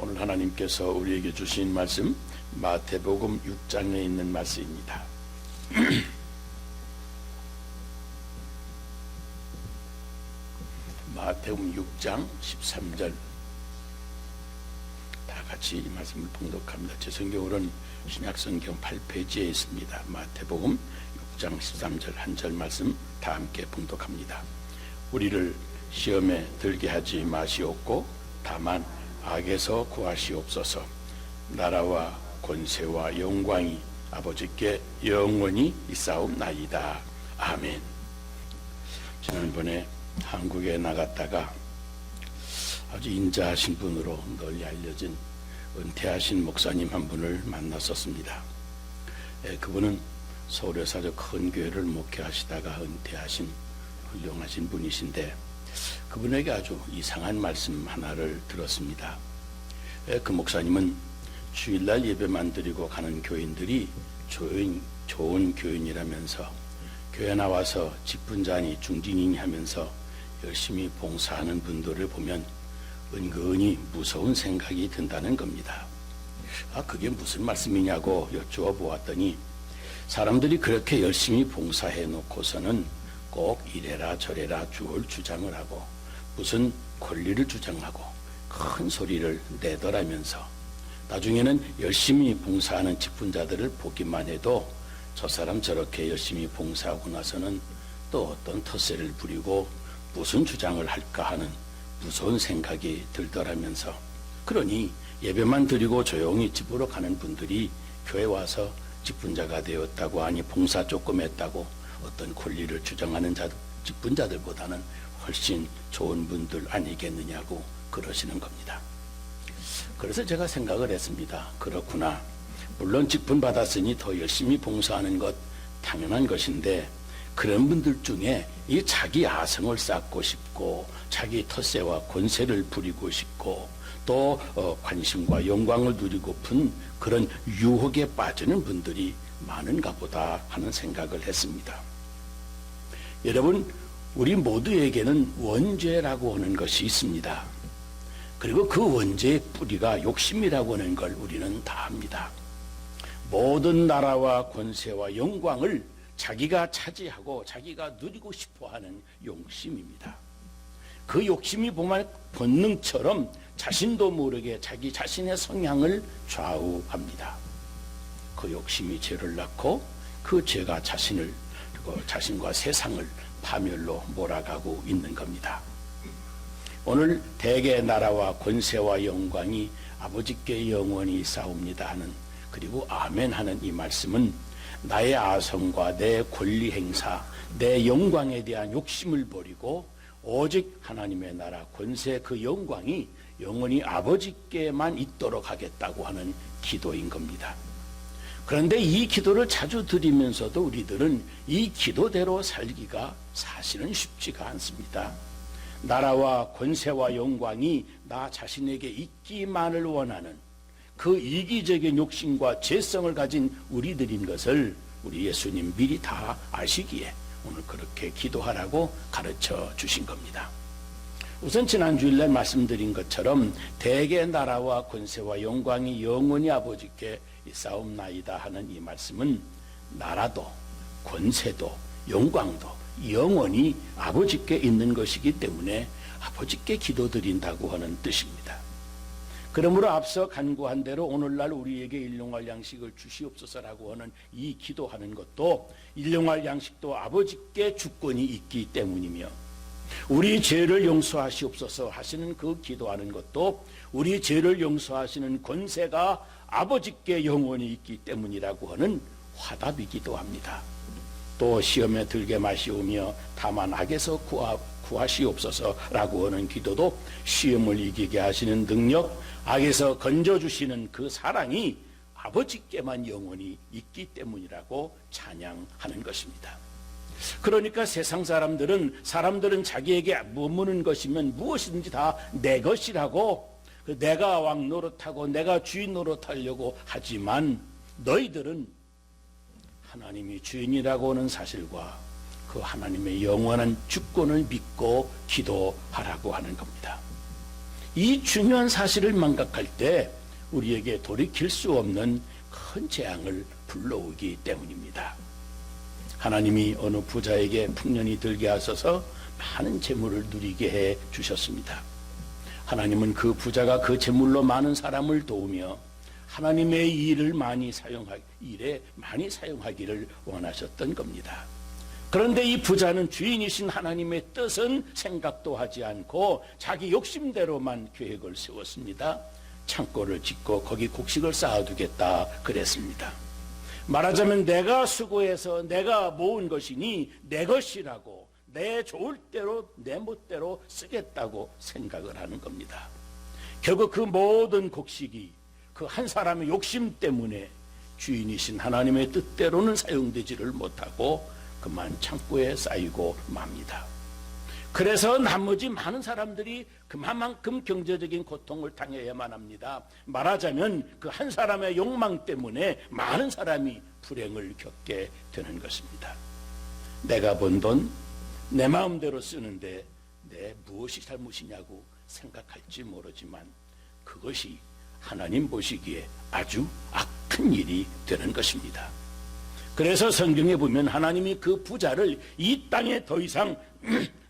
오늘 하나님께서 우리에게 주신 말씀 마태복음 6장에 있는 말씀입니다. 마태복음 6장 13절 다 같이 이 말씀을 봉독합니다. 제 성경으로는 신약성경 8페이지에 있습니다. 마태복음 6장 13절 한 절 말씀 다 함께 봉독합니다. 우리를 시험에 들게 하지 마시옵고 다만 악에서 구하시옵소서. 나라와 권세와 영광이 아버지께 영원히 있사옵나이다. 아멘. 지난번에 한국에 나갔다가 아주 인자하신 분으로 널리 알려진 은퇴하신 목사님 한 분을 만났었습니다. 그분은 서울에서 아주 큰 교회를 목회하시다가 은퇴하신 훌륭하신 분이신데 그분에게 아주 이상한 말씀 하나를 들었습니다. 그 목사님은 주일날 예배만 드리고 가는 교인들이 좋은 교인이라면서 교회 나와서 직분자니 중진이니 하면서 열심히 봉사하는 분들을 보면 은근히 무서운 생각이 든다는 겁니다. 그게 무슨 말씀이냐고 여쭈어 보았더니 사람들이 그렇게 열심히 봉사해 놓고서는 꼭 이래라 저래라 주올 주장을 하고 무슨 권리를 주장하고 큰 소리를 내더라면서 나중에는 열심히 봉사하는 직분자들을 보기만 해도 저 사람 저렇게 열심히 봉사하고 나서는 또 어떤 텃세를 부리고 무슨 주장을 할까 하는 무서운 생각이 들더라면서 그러니 예배만 드리고 조용히 집으로 가는 분들이 교회 와서 직분자가 되었다고 하니 봉사 조금 했다고 어떤 권리를 주장하는 직분자들보다는 훨씬 좋은 분들 아니겠느냐고 그러시는 겁니다. 그래서 제가 생각을 했습니다. 그렇구나. 물론 직분 받았으니 더 열심히 봉사하는 것 당연한 것인데 그런 분들 중에 이 자기 아성을 쌓고 싶고 자기 텃세와 권세를 부리고 싶고 또 관심과 영광을 누리고픈 그런 유혹에 빠지는 분들이 많은가 보다 하는 생각을 했습니다. 여러분, 우리 모두에게는 원죄라고 하는 것이 있습니다. 그리고 그 원죄의 뿌리가 욕심이라고 하는 걸 우리는 다 압니다. 모든 나라와 권세와 영광을 자기가 차지하고 자기가 누리고 싶어하는 욕심입니다. 그 욕심이 보면 본능처럼 자신도 모르게 자기 자신의 성향을 좌우합니다. 그 욕심이 죄를 낳고 그 죄가 자신을 그리고 자신과 세상을 파멸로 몰아가고 있는 겁니다. 오늘 대개 나라와 권세와 영광이 아버지께 영원히 있사옵니다 하는 그리고 아멘 하는 이 말씀은 나의 아성과 내 권리 행사, 내 영광에 대한 욕심을 버리고 오직 하나님의 나라 권세 그 영광이 영원히 아버지께만 있도록 하겠다고 하는 기도인 겁니다. 그런데 이 기도를 자주 드리면서도 우리들은 이 기도대로 살기가 사실은 쉽지가 않습니다. 나라와 권세와 영광이 나 자신에게 있기만을 원하는 그 이기적인 욕심과 죄성을 가진 우리들인 것을 우리 예수님 미리 다 아시기에 오늘 그렇게 기도하라고 가르쳐 주신 겁니다. 우선 지난 주일날 말씀드린 것처럼 대개 나라와 권세와 영광이 영원히 아버지께 있사옵나이다 하는 이 말씀은 나라도 권세도 영광도 영원히 아버지께 있는 것이기 때문에 아버지께 기도드린다고 하는 뜻입니다. 그러므로 앞서 간구한 대로 오늘날 우리에게 일용할 양식을 주시옵소서라고 하는 이 기도하는 것도 일용할 양식도 아버지께 주권이 있기 때문이며 우리 죄를 용서하시옵소서 하시는 그 기도하는 것도 우리 죄를 용서하시는 권세가 아버지께 영원히 있기 때문이라고 하는 화답이기도 합니다. 또 시험에 들게 마시오며 다만 악에서 구하시옵소서라고 하는 기도도 시험을 이기게 하시는 능력, 악에서 건져주시는 그 사랑이 아버지께만 영원히 있기 때문이라고 찬양하는 것입니다. 그러니까 세상 사람들은 자기에게 머무는 것이면 무엇이든지 다 내 것이라고 내가 왕 노릇하고 내가 주인 노릇하려고 하지만 너희들은 하나님이 주인이라고 하는 사실과 그 하나님의 영원한 주권을 믿고 기도하라고 하는 겁니다. 이 중요한 사실을 망각할 때 우리에게 돌이킬 수 없는 큰 재앙을 불러오기 때문입니다. 하나님이 어느 부자에게 풍년이 들게 하셔서 많은 재물을 누리게 해 주셨습니다. 하나님은 그 부자가 그 재물로 많은 사람을 도우며 하나님의 일에 많이 사용하기를 원하셨던 겁니다. 그런데 이 부자는 주인이신 하나님의 뜻은 생각도 하지 않고 자기 욕심대로만 계획을 세웠습니다. 창고를 짓고 거기 곡식을 쌓아두겠다 그랬습니다. 말하자면 내가 수고해서 내가 모은 것이니 내 것이라고 내 좋을 대로 내 멋대로 쓰겠다고 생각을 하는 겁니다. 결국 그 모든 곡식이 그 한 사람의 욕심 때문에 주인이신 하나님의 뜻대로는 사용되지를 못하고 그만 창고에 쌓이고 맙니다. 그래서 나머지 많은 사람들이 그만큼 경제적인 고통을 당해야만 합니다. 말하자면 그 한 사람의 욕망 때문에 많은 사람이 불행을 겪게 되는 것입니다. 내가 번 돈 내 마음대로 쓰는데 내 무엇이 잘못이냐고 생각할지 모르지만 그것이 하나님 보시기에 아주 악한 일이 되는 것입니다. 그래서 성경에 보면 하나님이 그 부자를 이 땅에 더 이상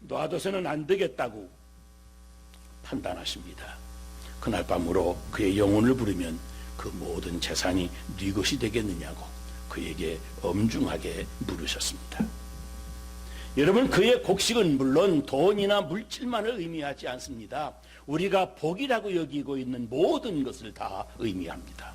놔둬서는 안 되겠다고 판단하십니다. 그날 밤으로 그의 영혼을 부르면 그 모든 재산이 네 것이 되겠느냐고 그에게 엄중하게 물으셨습니다. 여러분, 그의 곡식은 물론 돈이나 물질만을 의미하지 않습니다. 우리가 복이라고 여기고 있는 모든 것을 다 의미합니다.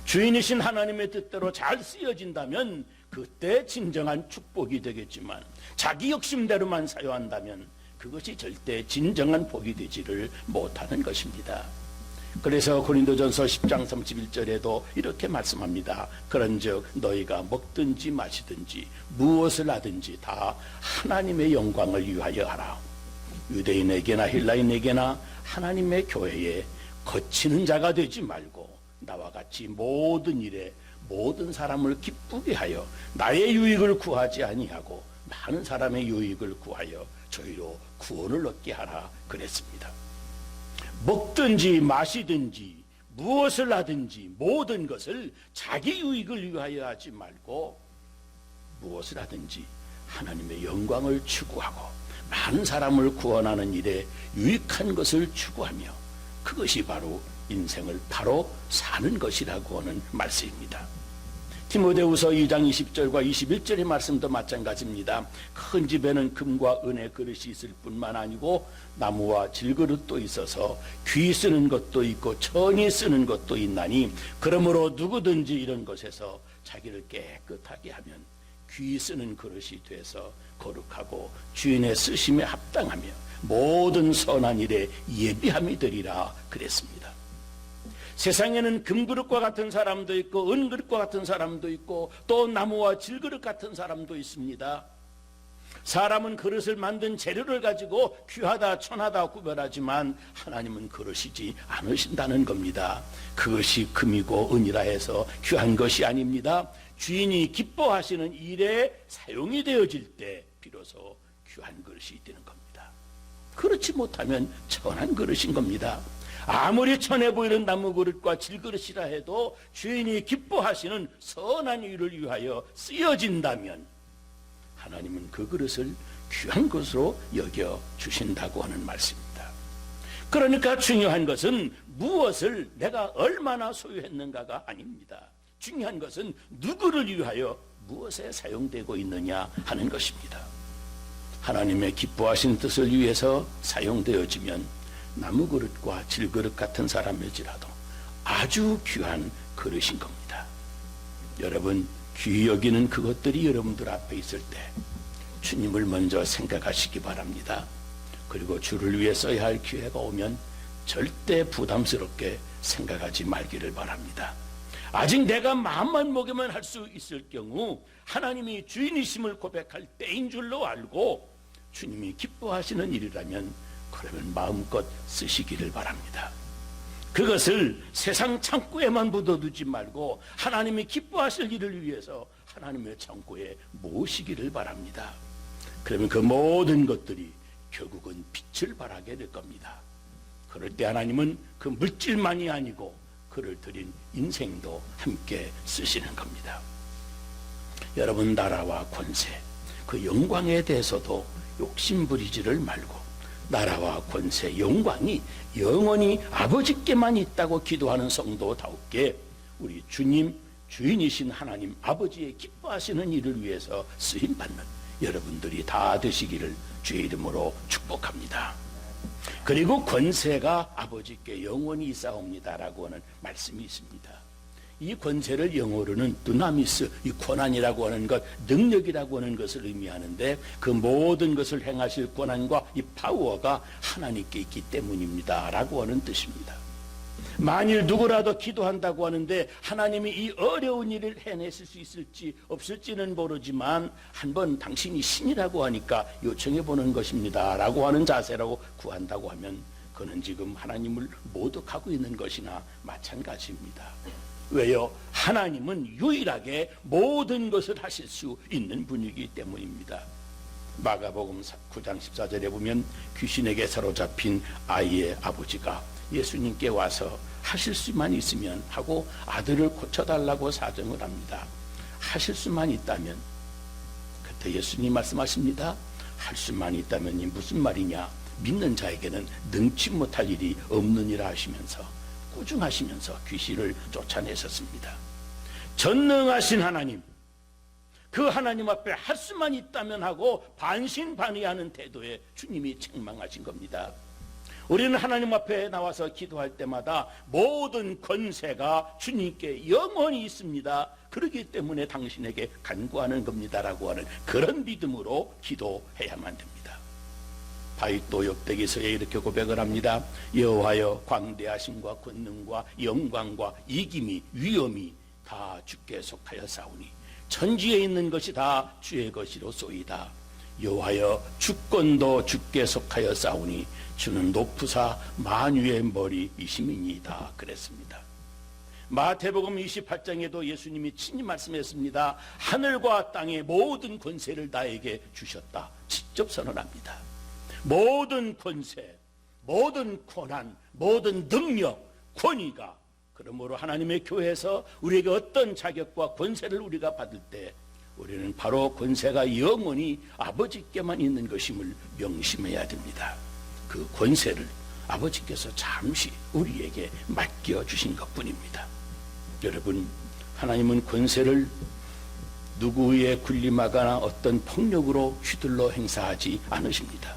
주인이신 하나님의 뜻대로 잘 쓰여진다면 그때 진정한 축복이 되겠지만 자기 욕심대로만 사용한다면 그것이 절대 진정한 복이 되지를 못하는 것입니다. 그래서 고린도전서 10장 31절에도 이렇게 말씀합니다. 그런즉 너희가 먹든지 마시든지 무엇을 하든지 다 하나님의 영광을 위하여 하라. 유대인에게나 헬라인에게나 하나님의 교회에 거치는 자가 되지 말고 나와 같이 모든 일에 모든 사람을 기쁘게 하여 나의 유익을 구하지 아니하고 많은 사람의 유익을 구하여 저희로 구원을 얻게 하라 그랬습니다. 먹든지 마시든지 무엇을 하든지 모든 것을 자기 유익을 위하여 하지 말고 무엇을 하든지 하나님의 영광을 추구하고 많은 사람을 구원하는 일에 유익한 것을 추구하며 그것이 바로 인생을 바로 사는 것이라고 하는 말씀입니다. 디모데후서 2장 20절과 21절의 말씀도 마찬가지입니다. 큰 집에는 금과 은의 그릇이 있을 뿐만 아니고 나무와 질그릇도 있어서 귀 쓰는 것도 있고 천이 쓰는 것도 있나니 그러므로 누구든지 이런 것에서 자기를 깨끗하게 하면 귀 쓰는 그릇이 돼서 거룩하고 주인의 쓰심에 합당하며 모든 선한 일에 예비함이 되리라 그랬습니다. 세상에는 금그릇과 같은 사람도 있고 은그릇과 같은 사람도 있고 또 나무와 질그릇 같은 사람도 있습니다. 사람은 그릇을 만든 재료를 가지고 귀하다 천하다 구별하지만 하나님은 그러시지 않으신다는 겁니다. 그것이 금이고 은이라 해서 귀한 것이 아닙니다. 주인이 기뻐하시는 일에 사용이 되어질 때 비로소 귀한 그릇이 되는 겁니다. 그렇지 못하면 천한 그릇인 겁니다. 아무리 천해 보이는 나무 그릇과 질그릇이라 해도 주인이 기뻐하시는 선한 일을 위하여 쓰여진다면 하나님은 그 그릇을 귀한 것으로 여겨 주신다고 하는 말씀입니다. 그러니까 중요한 것은 무엇을 내가 얼마나 소유했는가가 아닙니다. 중요한 것은 누구를 위하여 무엇에 사용되고 있느냐 하는 것입니다. 하나님의 기뻐하신 뜻을 위해서 사용되어지면 나무 그릇과 질그릇 같은 사람일지라도 아주 귀한 그릇인 겁니다. 여러분, 귀히 여기는 그것들이 여러분들 앞에 있을 때 주님을 먼저 생각하시기 바랍니다. 그리고 주를 위해 써야 할 기회가 오면 절대 부담스럽게 생각하지 말기를 바랍니다. 아직 내가 마음만 먹으면 할 수 있을 경우 하나님이 주인이심을 고백할 때인 줄로 알고 주님이 기뻐하시는 일이라면 그러면 마음껏 쓰시기를 바랍니다. 그것을 세상 창고에만 묻어두지 말고 하나님이 기뻐하실 일을 위해서 하나님의 창고에 모으시기를 바랍니다. 그러면 그 모든 것들이 결국은 빛을 발하게 될 겁니다. 그럴 때 하나님은 그 물질만이 아니고 그를 드린 인생도 함께 쓰시는 겁니다. 여러분, 나라와 권세, 그 영광에 대해서도 욕심 부리지를 말고 나라와 권세, 영광이 영원히 아버지께만 있다고 기도하는 성도다우게 우리 주님, 주인이신 하나님 아버지의 기뻐하시는 일을 위해서 쓰임받는 여러분들이 다 되시기를 주의 이름으로 축복합니다. 그리고 권세가 아버지께 영원히 있사옵니다라고 하는 말씀이 있습니다. 이 권세를 영어로는 두나미스, 이 권한이라고 하는 것, 능력이라고 하는 것을 의미하는데 그 모든 것을 행하실 권한과 이 파워가 하나님께 있기 때문입니다 라고 하는 뜻입니다. 만일 누구라도 기도한다고 하는데 하나님이 이 어려운 일을 해내실 수 있을지 없을지는 모르지만 한번 당신이 신이라고 하니까 요청해 보는 것입니다 라고 하는 자세라고 구한다고 하면 그는 지금 하나님을 모독하고 있는 것이나 마찬가지입니다. 왜요? 하나님은 유일하게 모든 것을 하실 수 있는 분이기 때문입니다. 마가복음 9장 14절에 보면 귀신에게 사로잡힌 아이의 아버지가 예수님께 와서 하실 수만 있으면 하고 아들을 고쳐달라고 사정을 합니다. 하실 수만 있다면, 그때 예수님 말씀하십니다. 할 수만 있다면이 무슨 말이냐? 믿는 자에게는 능치 못할 일이 없느니라 하시면서 꾸중하시면서 귀신을 쫓아내셨습니다. 전능하신 하나님, 그 하나님 앞에 할 수만 있다면 하고 반신반의하는 태도에 주님이 책망하신 겁니다. 우리는 하나님 앞에 나와서 기도할 때마다 모든 권세가 주님께 영원히 있습니다. 그렇기 때문에 당신에게 간구하는 겁니다라고 하는 그런 믿음으로 기도해야만 됩니다. 다윗도 역대기서에 이렇게 고백을 합니다. 여호와여, 광대하심과 권능과 영광과 이김이 위엄이 다 주께 속하여 싸우니 천지에 있는 것이 다 주의 것이로소이다. 여호와여, 주권도 주께 속하여 싸우니 주는 높으사 만유의 머리이심이니이다 그랬습니다. 마태복음 28장에도 예수님이 친히 말씀했습니다. 하늘과 땅의 모든 권세를 나에게 주셨다. 직접 선언합니다. 모든 권세, 모든 권한, 모든 능력, 권위가, 그러므로 하나님의 교회에서 우리에게 어떤 자격과 권세를 우리가 받을 때 우리는 바로 권세가 영원히 아버지께만 있는 것임을 명심해야 됩니다. 그 권세를 아버지께서 잠시 우리에게 맡겨주신 것뿐입니다. 여러분, 하나님은 권세를 누구의 군림하거나 어떤 폭력으로 휘둘러 행사하지 않으십니다.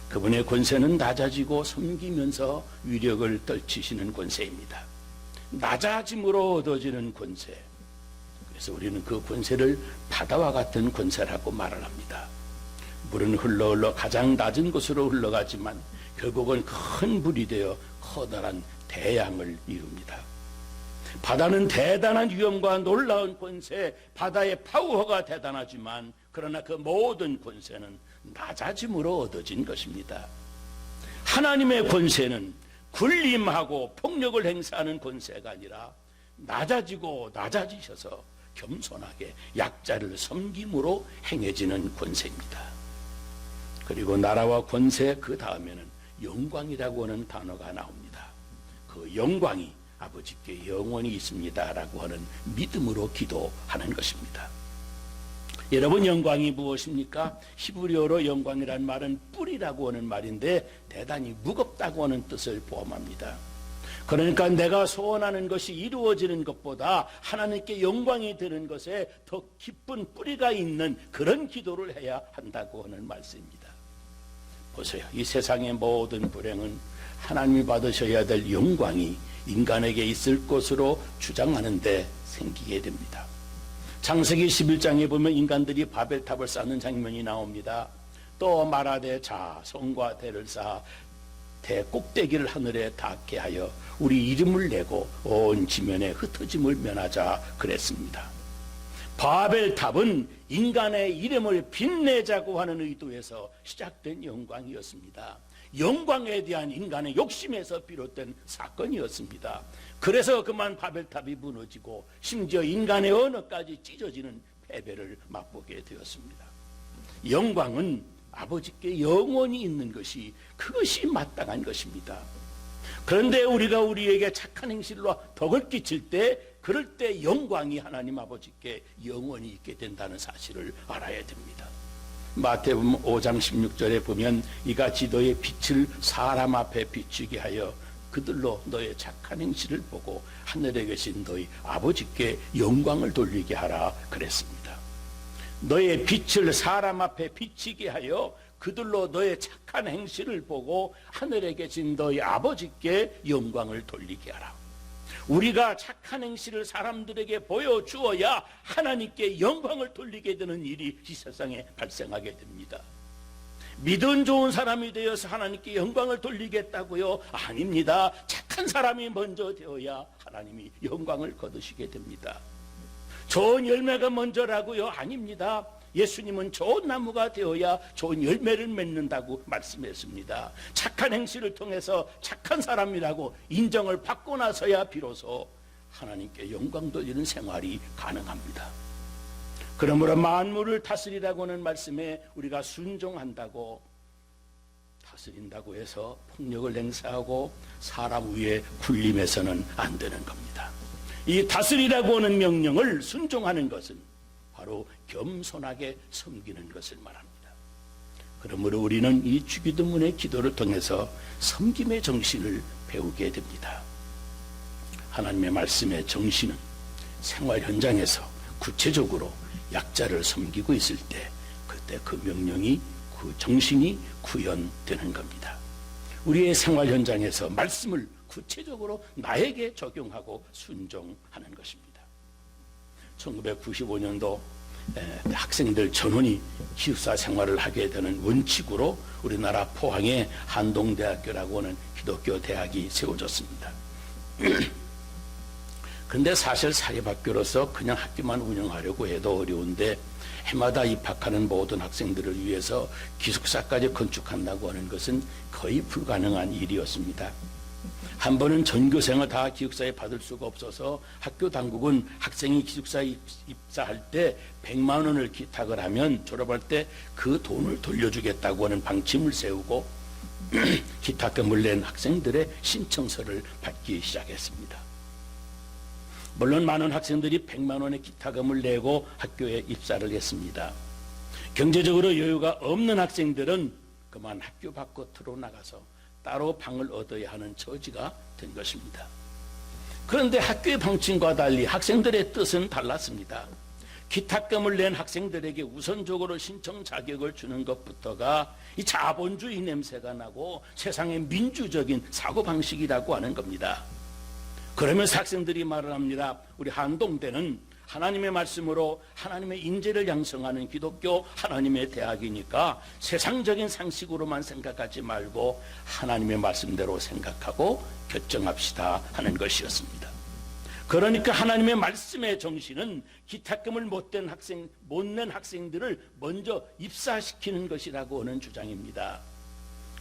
그분의 권세는 낮아지고 섬기면서 위력을 떨치시는 권세입니다. 낮아짐으로 얻어지는 권세. 그래서 우리는 그 권세를 바다와 같은 권세라고 말을 합니다. 물은 흘러 가장 낮은 곳으로 흘러가지만 결국은 큰 물이 되어 커다란 대양을 이룹니다. 바다는 대단한 위엄과 놀라운 권세, 바다의 파워가 대단하지만 그러나 그 모든 권세는 낮아짐으로 얻어진 것입니다. 하나님의 권세는 군림하고 폭력을 행사하는 권세가 아니라 낮아지고 낮아지셔서 겸손하게 약자를 섬김으로 행해지는 권세입니다. 그리고 나라와 권세, 그 다음에는 영광이라고 하는 단어가 나옵니다. 그 영광이 아버지께 영원히 있습니다라고 하는 믿음으로 기도하는 것입니다. 여러분, 영광이 무엇입니까? 히브리어로 영광이란 말은 뿔이라고 하는 말인데 대단히 무겁다고 하는 뜻을 포함합니다. 그러니까 내가 소원하는 것이 이루어지는 것보다 하나님께 영광이 되는 것에 더 깊은 뿌리가 있는 그런 기도를 해야 한다고 하는 말씀입니다. 보세요. 이 세상의 모든 불행은 하나님이 받으셔야 될 영광이 인간에게 있을 것으로 주장하는데 생기게 됩니다. 창세기 11장에 보면 인간들이 바벨탑을 쌓는 장면이 나옵니다. 또 말하되 자, 성과 대를 쌓아 대 꼭대기를 하늘에 닿게 하여 우리 이름을 내고 온 지면에 흩어짐을 면하자 그랬습니다. 바벨탑은 인간의 이름을 빛내자고 하는 의도에서 시작된 영광이었습니다. 영광에 대한 인간의 욕심에서 비롯된 사건이었습니다. 그래서 그만 바벨탑이 무너지고 심지어 인간의 언어까지 찢어지는 패배를 맛보게 되었습니다. 영광은 아버지께 영원히 있는 것이, 그것이 마땅한 것입니다. 그런데 우리가 우리에게 착한 행실로 덕을 끼칠 때, 그럴 때 영광이 하나님 아버지께 영원히 있게 된다는 사실을 알아야 됩니다. 마태복음 5장 16절에 보면 이같이 너의 빛을 사람 앞에 비추게 하여 그들로 너의 착한 행실을 보고 하늘에 계신 너희 아버지께 영광을 돌리게 하라 그랬습니다. 너의 빛을 사람 앞에 비치게 하여 그들로 너의 착한 행실을 보고 하늘에 계신 너희 아버지께 영광을 돌리게 하라. 우리가 착한 행실을 사람들에게 보여주어야 하나님께 영광을 돌리게 되는 일이 이 세상에 발생하게 됩니다. 믿음 좋은 사람이 되어서 하나님께 영광을 돌리겠다고요? 아닙니다. 착한 사람이 먼저 되어야 하나님이 영광을 거두시게 됩니다. 좋은 열매가 먼저라고요? 아닙니다. 예수님은 좋은 나무가 되어야 좋은 열매를 맺는다고 말씀했습니다. 착한 행실을 통해서 착한 사람이라고 인정을 받고 나서야 비로소 하나님께 영광 돌리는 생활이 가능합니다. 그러므로 만물을 다스리라고 하는 말씀에 우리가 순종한다고, 다스린다고 해서 폭력을 행사하고 사람 위에 군림해서는 안 되는 겁니다. 이 다스리라고 하는 명령을 순종하는 것은 바로 겸손하게 섬기는 것을 말합니다. 그러므로 우리는 이 주기도문의 기도를 통해서 섬김의 정신을 배우게 됩니다. 하나님의 말씀의 정신은 생활 현장에서 구체적으로 약자를 섬기고 있을 때, 그때 그 명령이, 그 정신이 구현되는 겁니다. 우리의 생활 현장에서 말씀을 구체적으로 나에게 적용하고 순종하는 것입니다. 1995년도 학생들 전원이 기숙사 생활을 하게 되는 원칙으로 우리나라 포항에 한동대학교라고 하는 기독교 대학이 세워졌습니다. 그런데 사실 사립학교로서 그냥 학교만 운영하려고 해도 어려운데, 해마다 입학하는 모든 학생들을 위해서 기숙사까지 건축한다고 하는 것은 거의 불가능한 일이었습니다. 한 번은 전교생을 다 기숙사에 받을 수가 없어서 학교 당국은 학생이 기숙사에 입사할 때 100만 원을 기탁을 하면 졸업할 때 그 돈을 돌려주겠다고 하는 방침을 세우고 기탁금을 낸 학생들의 신청서를 받기 시작했습니다. 물론 많은 학생들이 100만 원의 기탁금을 내고 학교에 입사를 했습니다. 경제적으로 여유가 없는 학생들은 그만 학교 밖으로 나가서 따로 방을 얻어야 하는 처지가 된 것입니다. 그런데 학교의 방침과 달리 학생들의 뜻은 달랐습니다. 기탁금을 낸 학생들에게 우선적으로 신청 자격을 주는 것부터가 이 자본주의 냄새가 나고 세상의 민주적인 사고방식이라고 하는 겁니다. 그러면서 학생들이 말을 합니다. 우리 한동대는 하나님의 말씀으로 하나님의 인재를 양성하는 기독교 하나님의 대학이니까 세상적인 상식으로만 생각하지 말고 하나님의 말씀대로 생각하고 결정합시다 하는 것이었습니다. 그러니까 하나님의 말씀의 정신은 기탁금을 못 낸 학생들을 먼저 입사시키는 것이라고 하는 주장입니다.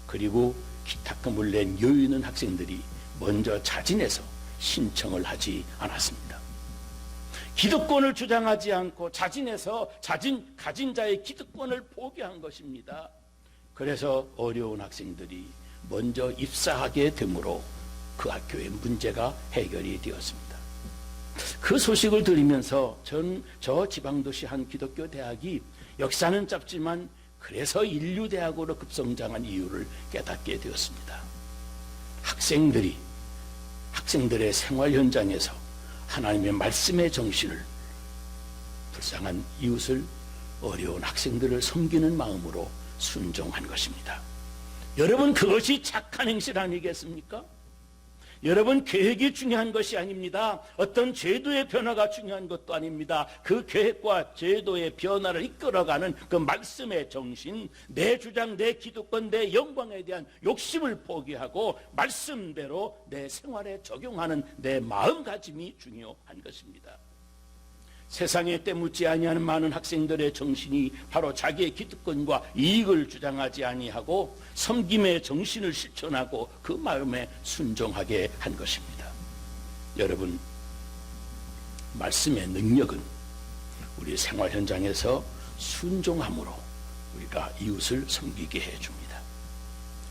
그리고 기탁금을 낸 여유 있는 학생들이 먼저 자진해서 신청을 하지 않았습니다. 기득권을 주장하지 않고 자진해서 가진 자의 기득권을 포기한 것입니다. 그래서 어려운 학생들이 먼저 입사하게 되므로 그 학교의 문제가 해결이 되었습니다. 그 소식을 들으면서 저 지방도시 한 기독교 대학이 역사는 짧지만 그래서 인류대학으로 급성장한 이유를 깨닫게 되었습니다. 학생들의 생활 현장에서 하나님의 말씀의 정신을, 불쌍한 이웃을, 어려운 학생들을 섬기는 마음으로 순종한 것입니다. 여러분, 그것이 착한 행실 아니겠습니까? 여러분, 계획이 중요한 것이 아닙니다. 어떤 제도의 변화가 중요한 것도 아닙니다. 그 계획과 제도의 변화를 이끌어가는 그 말씀의 정신, 내 주장, 내 기득권, 내 영광에 대한 욕심을 포기하고 말씀대로 내 생활에 적용하는 내 마음가짐이 중요한 것입니다. 세상에 때묻지 아니하는 많은 학생들의 정신이 바로 자기의 기득권과 이익을 주장하지 아니하고 섬김의 정신을 실천하고 그 마음에 순종하게 한 것입니다. 여러분, 말씀의 능력은 우리 생활 현장에서 순종함으로 우리가 이웃을 섬기게 해줍니다.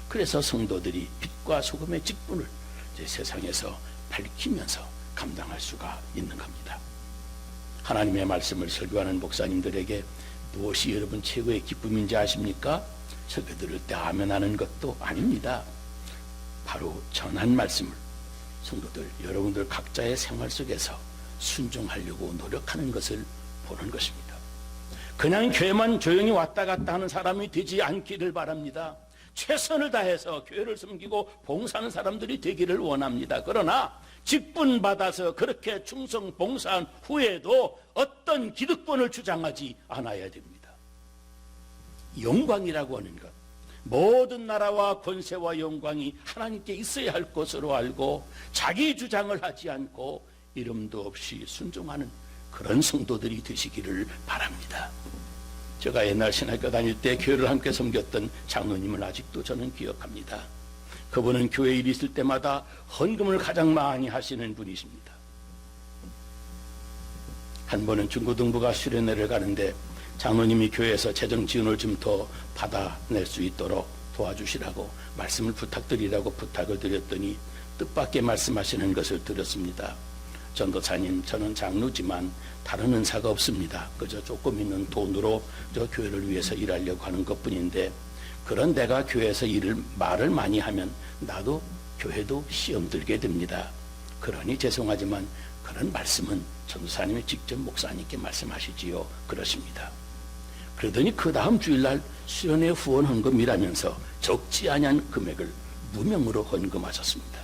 그래서 성도들이 빛과 소금의 직분을 이제 세상에서 밝히면서 감당할 수가 있는 겁니다. 하나님의 말씀을 설교하는 목사님들에게 무엇이 여러분 최고의 기쁨인지 아십니까? 설교 들을 때 아멘하는 것도 아닙니다. 바로 전한 말씀을 성도들 여러분들 각자의 생활 속에서 순종하려고 노력하는 것을 보는 것입니다. 그냥 교회만 조용히 왔다 갔다 하는 사람이 되지 않기를 바랍니다. 최선을 다해서 교회를 섬기고 봉사하는 사람들이 되기를 원합니다. 그러나 직분받아서 그렇게 충성 봉사한 후에도 어떤 기득권을 주장하지 않아야 됩니다. 영광이라고 하는 것, 모든 나라와 권세와 영광이 하나님께 있어야 할 것으로 알고 자기 주장을 하지 않고 이름도 없이 순종하는 그런 성도들이 되시기를 바랍니다. 제가 옛날 신학교 다닐 때 교회를 함께 섬겼던 장로님을 아직도 저는 기억합니다. 그분은 교회 일이 있을 때마다 헌금을 가장 많이 하시는 분이십니다. 한 번은 중고등부가 수련회를 가는데 장로님이 교회에서 재정 지원을 좀 더 받아낼 수 있도록 도와주시라고 말씀을 부탁드리라고 부탁을 드렸더니 뜻밖의 말씀하시는 것을 들었습니다. 전도사님, 저는 장로지만 다른 은사가 없습니다. 그저 조금 있는 돈으로 저 교회를 위해서 일하려고 하는 것뿐인데 그런 내가 교회에서 말을 많이 하면 나도 교회도 시험 들게 됩니다. 그러니 죄송하지만 그런 말씀은 전도사님이 직접 목사님께 말씀하시지요. 그러십니다. 그러더니 그 다음 주일날 수련회 후원 헌금이라면서 적지 않은 금액을 무명으로 헌금하셨습니다.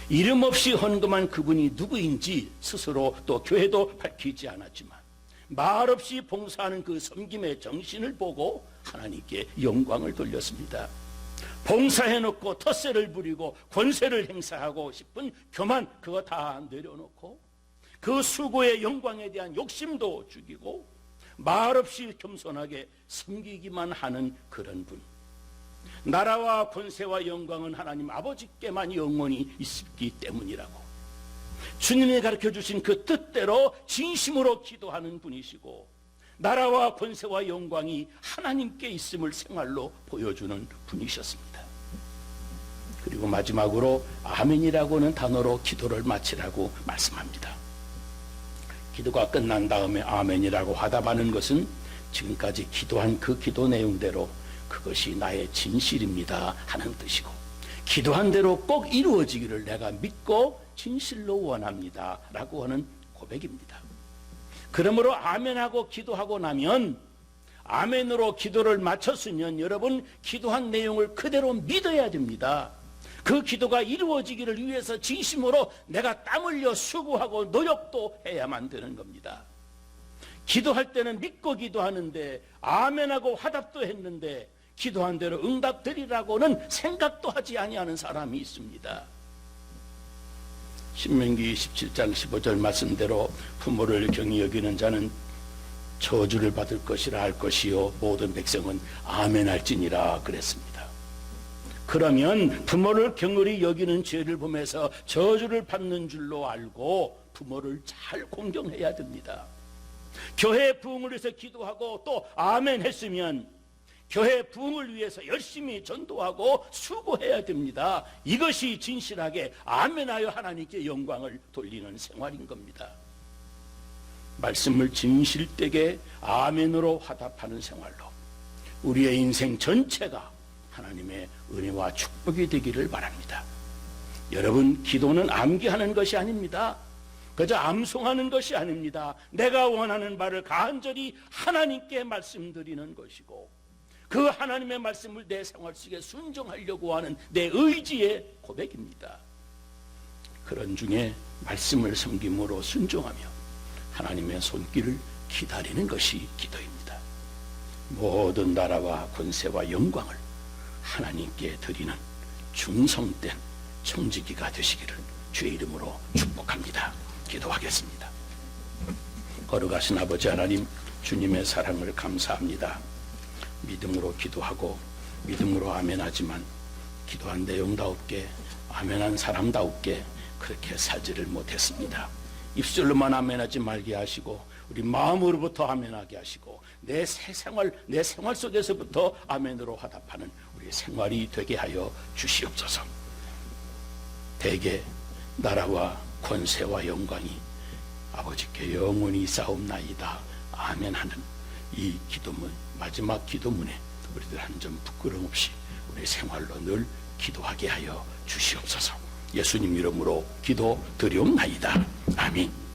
이름 없이 헌금한 그분이 누구인지 스스로 또 교회도 밝히지 않았지만 말 없이 봉사하는 그 섬김의 정신을 보고 하나님께 영광을 돌렸습니다. 봉사해놓고 텃세를 부리고 권세를 행사하고 싶은 교만 그거 다 내려놓고 그 수고의 영광에 대한 욕심도 죽이고 말없이 겸손하게 섬기기만 하는 그런 분. 나라와 권세와 영광은 하나님 아버지께만 영원히 있기 때문이라고 주님이 가르쳐주신 그 뜻대로 진심으로 기도하는 분이시고 나라와 권세와 영광이 하나님께 있음을 생활로 보여주는 분이셨습니다. 그리고 마지막으로 아멘이라고 하는 단어로 기도를 마치라고 말씀합니다. 기도가 끝난 다음에 아멘이라고 화답하는 것은 지금까지 기도한 그 기도 내용대로 그것이 나의 진실입니다 하는 뜻이고 기도한 대로 꼭 이루어지기를 내가 믿고 진실로 원합니다 라고 하는 고백입니다. 그러므로 아멘하고 기도하고 나면 아멘으로 기도를 마쳤으면 여러분 기도한 내용을 그대로 믿어야 됩니다. 그 기도가 이루어지기를 위해서 진심으로 내가 땀 흘려 수고하고 노력도 해야만 되는 겁니다. 기도할 때는 믿고 기도하는데 아멘하고 화답도 했는데 기도한 대로 응답되리라고는 생각도 하지 아니하는 사람이 있습니다. 신명기 17장 15절 말씀대로 부모를 경히 여기는 자는 저주를 받을 것이라 할 것이요 모든 백성은 아멘할지니라 그랬습니다. 그러면 부모를 경홀히 여기는 죄를 보면서 저주를 받는 줄로 알고 부모를 잘 공경해야 됩니다. 교회 부흥을 위해서 기도하고 또 아멘 했으면 교회 부흥을 위해서 열심히 전도하고 수고해야 됩니다. 이것이 진실하게 아멘하여 하나님께 영광을 돌리는 생활인 겁니다. 말씀을 진실되게 아멘으로 화답하는 생활로 우리의 인생 전체가 하나님의 은혜와 축복이 되기를 바랍니다. 여러분, 기도는 암기하는 것이 아닙니다. 그저 암송하는 것이 아닙니다. 내가 원하는 바를 간절히 하나님께 말씀드리는 것이고 그 하나님의 말씀을 내 생활 속에 순종하려고 하는 내 의지의 고백입니다. 그런 중에 말씀을 섬김으로 순종하며 하나님의 손길을 기다리는 것이 기도입니다. 모든 나라와 권세와 영광을 하나님께 드리는 충성된 청지기가 되시기를 주의 이름으로 축복합니다. 기도하겠습니다. 거룩하신 아버지 하나님, 주님의 사랑을 감사합니다. 믿음으로 기도하고 믿음으로 아멘하지만 기도한 내용다웁게 아멘한 사람다웁게 그렇게 살지를 못했습니다. 입술로만 아멘하지 말게 하시고 우리 마음으로부터 아멘하게 하시고 내 생활 속에서부터 아멘으로 화답하는 우리 생활이 되게 하여 주시옵소서. 대개 나라와 권세와 영광이 아버지께 영원히 싸움나이다 아멘 하는 이 기도문, 마지막 기도문에 우리들 한 점 부끄럼 없이 우리 생활로 늘 기도하게 하여 주시옵소서. 예수님 이름으로 기도 드리옵나이다. 아멘.